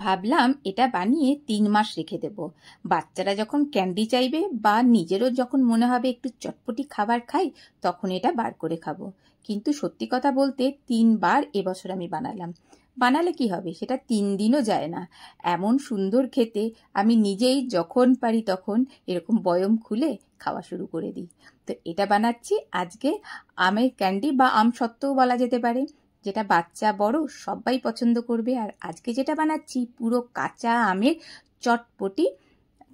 ভাবলাম এটা বানিয়ে 3 মাস রেখে দেব। বাচ্চারা যখন ক্যান্ডি চাইবে বা নিজেরও যখন মনে হবে একটু চটপটি খাবার খাই, তখন এটা বার করে খাবো। কিন্তু সত্যি কথা বলতে 3বার এবছর আমি বানালাম। বানালে কি হবে, সেটা 3 দিনও যায় না। এমন সুন্দর খেতে, আমি নিজেই যখন পারি তখন এরকম বয়ম খুলে খাওয়া শুরু করে দিই। তো এটা বানাচ্ছি আজকে আমের ক্যান্ডি বা আমসত্ত্বও বলা যেতে পারে, যেটা বাচ্চা বড় সবাই পছন্দ করবে। আর আজকে যেটা বানাচ্ছি পুরো কাঁচা আমের চটপটি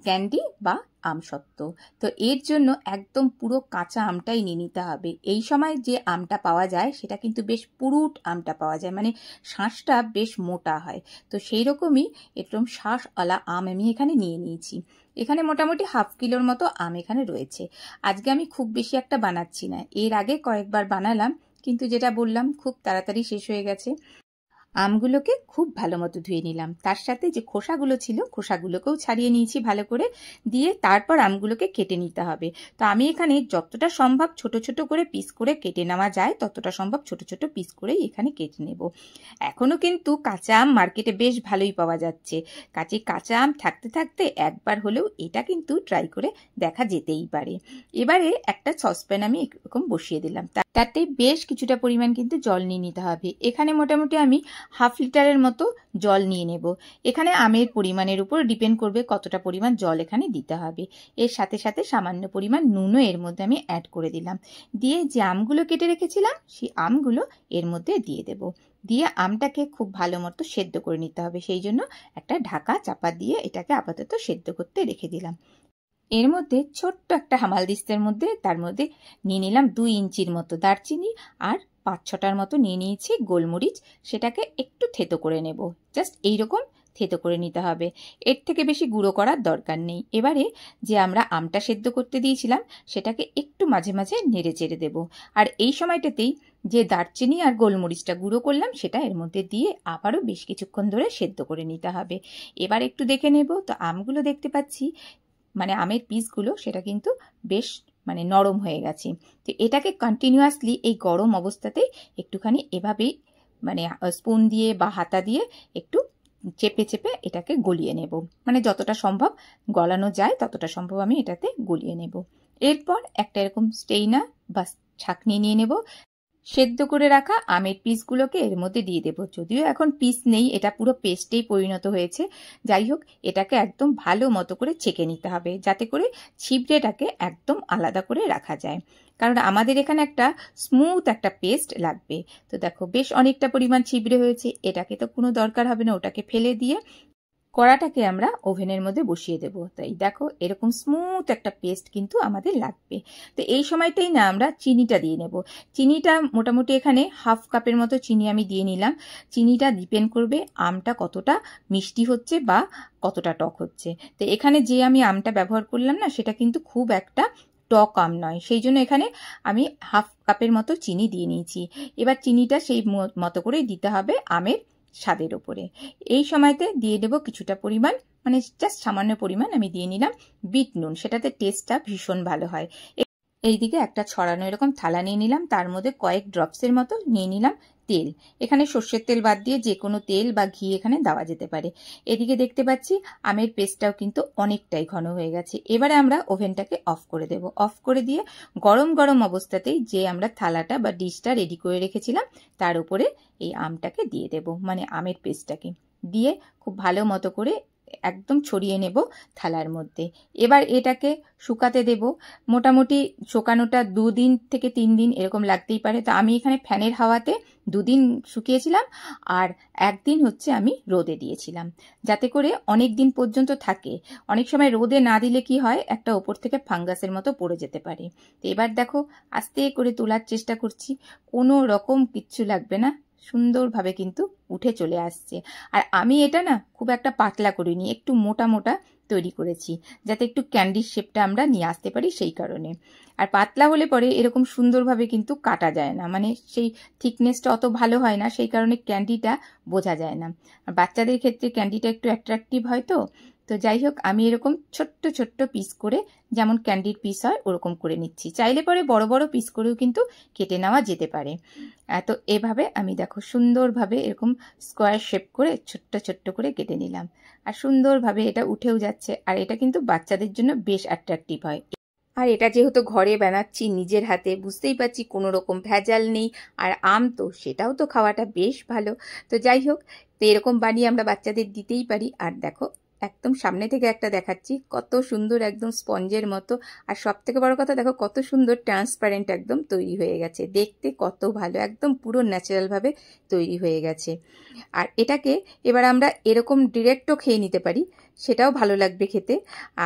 ক্যান্ডি বা আমসত্ত্ব। তো এর জন্য একদম পুরো কাঁচা আমটাই নিয়ে নিতে হবে। এই সময় যে আমটা পাওয়া যায় সেটা কিন্তু বেশ পুরুট আমটা পাওয়া যায়, মানে শাঁসটা বেশ মোটা হয়। তো সেই রকমই একদম শাঁসওয়ালা আম আমি এখানে নিয়ে নিয়েছি। এখানে মোটামুটি হাফ কিলোর মতো আম এখানে রয়েছে। আজকে আমি খুব বেশি একটা বানাচ্ছি না, এর আগে কয়েকবার বানালাম, কিন্তু যেটা বললাম খুব তাড়াতাড়ি শেষ হয়ে গেছে। আমগুলোকে খুব ভালো মতো ধুয়ে নিলাম, তার সাথে যে খোসাগুলো ছিল খোসাগুলোকেও ছাড়িয়ে নিয়েছি ভালো করে, দিয়ে তারপর আমগুলোকে কেটে নিতে হবে। তো আমি এখানে যতটা সম্ভব ছোট ছোট করে পিস করে কেটে নেওয়া যায় ততটা সম্ভব ছোট ছোট পিস করেই এখানে কেটে নেব। এখনো কিন্তু কাঁচা আম মার্কেটে বেশ ভালোই পাওয়া যাচ্ছে। কাঁচা আম থাকতে থাকতে একবার হলেও এটা কিন্তু ট্রাই করে দেখা যেতেই পারে। এবারে একটা সসপ্যান আমি এরকম বসিয়ে দিলাম, তাতে বেশ কিছুটা পরিমাণ কিন্তু জল নিয়ে নিতে হবে। এখানে মোটামুটি আমি হাফ লিটারের মতো জল নিয়ে নেব। এখানে আমের পরিমাণের উপর ডিপেন্ড করবে কতটা পরিমাণ জল এখানে দিতে হবে। এর সাথে সাথে সামান্য পরিমাণ নুনও এর মধ্যে আমি অ্যাড করে দিলাম। দিয়ে যে আমগুলো কেটে রেখেছিলাম সেই আমগুলো এর মধ্যে দিয়ে দেব। দিয়ে আমটাকে খুব ভালো মতো সেদ্ধ করে নিতে হবে, সেই জন্য একটা ঢাকা চাপা দিয়ে এটাকে আপাতত সেদ্ধ করতে রেখে দিলাম। এর মধ্যে ছোট্ট একটা হামালদিস্তের মধ্যে তার মধ্যে নিয়ে নিলাম 2 ইঞ্চির মতো দারচিনি, আর 5-6টার মতো নিয়ে নিয়েছি গোলমরিচ। সেটাকে একটু থেতো করে নেব, জাস্ট এইরকম থেতো করে নিতে হবে, এর থেকে বেশি গুঁড়ো করার দরকার নেই। এবারে যে আমরা আমটা সেদ্ধ করতে দিয়েছিলাম সেটাকে একটু মাঝে মাঝে নেড়ে চেড়ে দেব। আর এই সময়টাতেই যে দারচিনি আর গোলমরিচটা গুঁড়ো করলাম সেটা এর মধ্যে দিয়ে আবারও বেশ কিছুক্ষণ ধরে সেদ্ধ করে নিতে হবে। এবার একটু দেখে নেব, তো আমগুলো দেখতে পাচ্ছি, মানে আমের পিসগুলো সেটা কিন্তু বেশ মানে নরম হয়ে গেছে। তো এটাকে কন্টিনিউয়াসলি এই গরম অবস্থাতেই একটুখানি এভাবেই মানে স্পুন দিয়ে বা হাতা দিয়ে একটু চেপে চেপে এটাকে গলিয়ে নেব, মানে যতটা সম্ভব গলানো যায় ততটা সম্ভব আমি এটাতে গলিয়ে নেব। এরপর একটা এরকম স্টেইনার বা ছাঁকনি নিয়ে নেব, সেদ্ধ করে রাখা আমের পিসগুলোকে এর মধ্যে দিয়ে দেবো। যদিও এখন পিস নেই, এটা পুরো পেস্টেই পরিণত হয়েছে। যাই হোক, এটাকে একদম ভালো মতো করে ছেঁকে নিতে হবে, যাতে করে ছিবড়েটাকে একদম আলাদা করে রাখা যায়, কারণ আমাদের এখানে একটা স্মুথ একটা পেস্ট লাগবে। তো দেখো বেশ অনেকটা পরিমাণ ছিবড়ে হয়েছে, এটাকে তো কোনো দরকার হবে না, ওটাকে ফেলে দিয়ে কড়াটাকে আমরা ওভেনের মধ্যে বসিয়ে দেব। তাই দেখো এরকম স্মুথ একটা পেস্ট কিন্তু আমাদের লাগবে। তো এই সময়টাই না আমরা চিনিটা দিয়ে নেব। চিনিটা মোটামুটি এখানে হাফ কাপের মতো চিনি আমি দিয়ে নিলাম। চিনিটা ডিপেন্ড করবে আমটা কতটা মিষ্টি হচ্ছে বা কতটা টক হচ্ছে। তো এখানে যে আমি আমটা ব্যবহার করলাম না, সেটা কিন্তু খুব একটা টক আম নয়, সেই জন্য এখানে আমি হাফ কাপের মতো চিনি দিয়ে নিয়েছি। এবার চিনিটা সেই মতো করে দিতে হবে আমের স্বাদের ওপরে। এই সময়তে দিয়ে দেবো কিছুটা পরিমাণ, মানে জাস্ট সামান্য পরিমাণ আমি দিয়ে নিলাম বিট নুন, সেটাতে টেস্টটা ভীষণ ভালো হয়। এইদিকে একটা ছড়ানো এরকম থালা নিয়ে নিলাম, তার মধ্যে কয়েক ড্রপসের মতো নিয়ে নিলাম তেল। এখানে সর্ষের তেল বাদ দিয়ে যে কোনো তেল বা ঘি এখানে দেওয়া যেতে পারে। এদিকে দেখতে পাচ্ছি আমের পেস্টটাও কিন্তু অনেকটাই ঘন হয়ে গেছে। এবারে আমরা ওভেনটাকে অফ করে দেব। অফ করে দিয়ে গরম গরম অবস্থাতেই যে আমরা থালাটা বা ডিশটা রেডি করে রেখেছিলাম তার উপরে এই আমটাকে দিয়ে দেব, মানে আমের পেস্টটাকে দিয়ে খুব ভালো মতো করে একদম ছড়িয়ে নেব থালার মধ্যে। এবার এটাকে শুকাতে দেব। মোটামুটি শুকানোটা 2 দিন থেকে 3 দিন এরকম লাগতেই পারে। তো আমি এখানে ফ্যানের হাওয়াতে 2 দিন শুকিয়েছিলাম, আর 1 দিন হচ্ছে আমি রোদে দিয়েছিলাম, যাতে করে অনেক দিন পর্যন্ত থাকে। অনেক সময় রোদে না দিলে কি হয়, একটা ওপর থেকে ফাঙ্গাসের মতো পড়ে যেতে পারে। তো এবার দেখো আস্তে করে তোলার চেষ্টা করছি, কোনো রকম কিচ্ছু লাগবে না, সুন্দরভাবে কিন্তু উঠে চলে আসছে। আর আমি এটা না খুব একটা পাতলা করিনি, একটু মোটা মোটা তৈরি করেছি, যাতে একটু ক্যান্ডির শেপটা আমরা নিয়ে আসতে পারি সেই কারণে। আর পাতলা হলে পরে এরকম সুন্দরভাবে কিন্তু কাটা যায় না, মানে সেই থিকনেসটা অত ভালো হয় না, সেই কারণে ক্যান্ডিটা বোঝা যায় না। আর বাচ্চাদের ক্ষেত্রে ক্যান্ডিটা একটু অ্যাট্রাকটিভ হয়, তো তো যাই হোক, আমি এরকম ছোট্ট ছোট্ট পিস করে, যেমন ক্যান্ডির পিস হয় ওরকম করে নিচ্ছি। চাইলে পরে বড় বড় পিস করেও কিন্তু কেটে নেওয়া যেতে পারে। তো এভাবে আমি দেখো সুন্দরভাবে এরকম স্কোয়ার শেপ করে ছোট্ট ছোট্ট করে কেটে নিলাম। আর সুন্দরভাবে এটা উঠেও যাচ্ছে, আর এটা কিন্তু বাচ্চাদের জন্য বেশ অ্যাট্রাকটিভ হয়। আর এটা যেহেতু ঘরে বানাচ্ছি নিজের হাতে, বুঝতেই পারছি কোনো রকম ভেজাল নেই। আর আম তো সেটাও তো খাওয়াটা বেশ ভালো। তো যাই হোক, তো এরকম বানিয়ে আমরা বাচ্চাদের দিতেই পারি। আর দেখো, একদম সামনে থেকে একটা দেখাচ্ছি, কত সুন্দর একদম স্পঞ্জের মতো। আর সব থেকে বড় কথা দেখো কত সুন্দর ট্রান্সপারেন্ট একদম তৈরি হয়ে গেছে, দেখতে কত ভালো, একদম পুরো ন্যাচারালভাবে তৈরি হয়ে গেছে। আর এটাকে এবার আমরা এরকম ডিরেক্টও খেয়ে নিতে পারি, সেটাও ভালো লাগবে খেতে।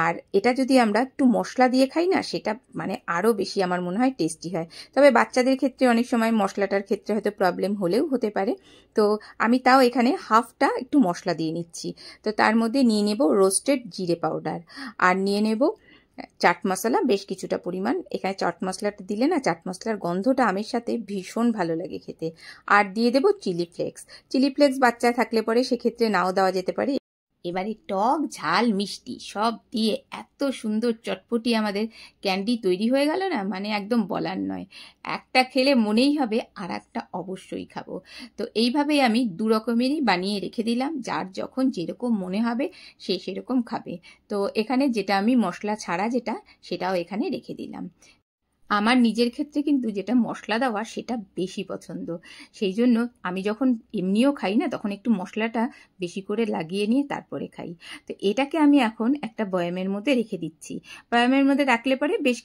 আর এটা যদি আমরা একটু মশলা দিয়ে খাই না, সেটা মানে আরও বেশি আমার মনে হয় টেস্টি হয়। তবে বাচ্চাদের ক্ষেত্রে অনেক সময় মশলাটার ক্ষেত্রে হয়তো প্রবলেম হলেও হতে পারে। তো আমি তাও এখানে হাফটা একটু মশলা দিয়ে নিচ্ছি। তো তার মধ্যে নিয়ে নেব রোস্টেড জিরে পাউডার, আর নিয়ে নেব চাট মশলা বেশ কিছুটা পরিমাণ। এখানে চাট মশলাটা দিলে না, চাট মশলার গন্ধটা আমের সাথে ভীষণ ভালো লাগে খেতে। আর দিয়ে দেব চিলি ফ্লেক্স। চিলি ফ্লেক্স বাচ্চা থাকলে পরে সেক্ষেত্রে নাও দেওয়া যেতে পারে। এবারে টক ঝাল মিষ্টি সব দিয়ে এত সুন্দর চটপটি আমাদের ক্যান্ডি তৈরি হয়ে গেল না, মানে একদম বলার নয়। একটা খেলে মনেই হবে আর একটা অবশ্যই খাবো। তো এইভাবেই আমি দু রকমেরই বানিয়ে রেখে দিলাম, যার যখন যেরকম মনে হবে সে সেরকম খাবে। তো এখানে যেটা আমি মশলা ছাড়া সেটাও এখানে রেখে দিলাম। আমার নিজের ক্ষেত্রে কিন্তু যেটা মশলা দেওয়া সেটা বেশি পছন্দ, সেই জন্য আমি যখন এমনিও খাই না, তখন একটু মশলাটা বেশি করে লাগিয়ে নিয়ে তারপরে খাই। তো এটাকে আমি এখন একটা বয়ামের মধ্যে রেখে দিচ্ছি। বয়ামের মধ্যে রাখলে পরে বেশ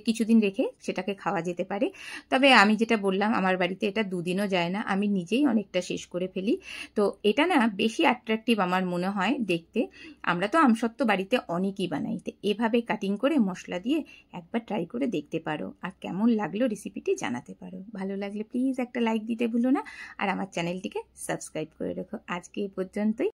কিছুদিন রেখে সেটাকে খাওয়া যেতে পারে। তবে আমি যেটা বললাম, আমার বাড়িতে এটা দুদিনও যায় না, আমি নিজেই অনেকটা শেষ করে ফেলি। তো এটা না বেশি অ্যাট্রাকটিভ আমার মনে হয় দেখতে। আমরা তো আমসত্ত্ব বাড়িতে অনেকই বানাই, তো এভাবে কাটিং করে মশলা দিয়ে একবার ট্রাই করে দেখতে পারো। আর কেমন লাগলো রেসিপিটি জানাতে পারো। ভালো লাগলে প্লিজ একটা লাইক দিতে ভুলো না, আর আমার চ্যানেলটিকে সাবস্ক্রাইব করে রেখো। আজকে এ পর্যন্তই।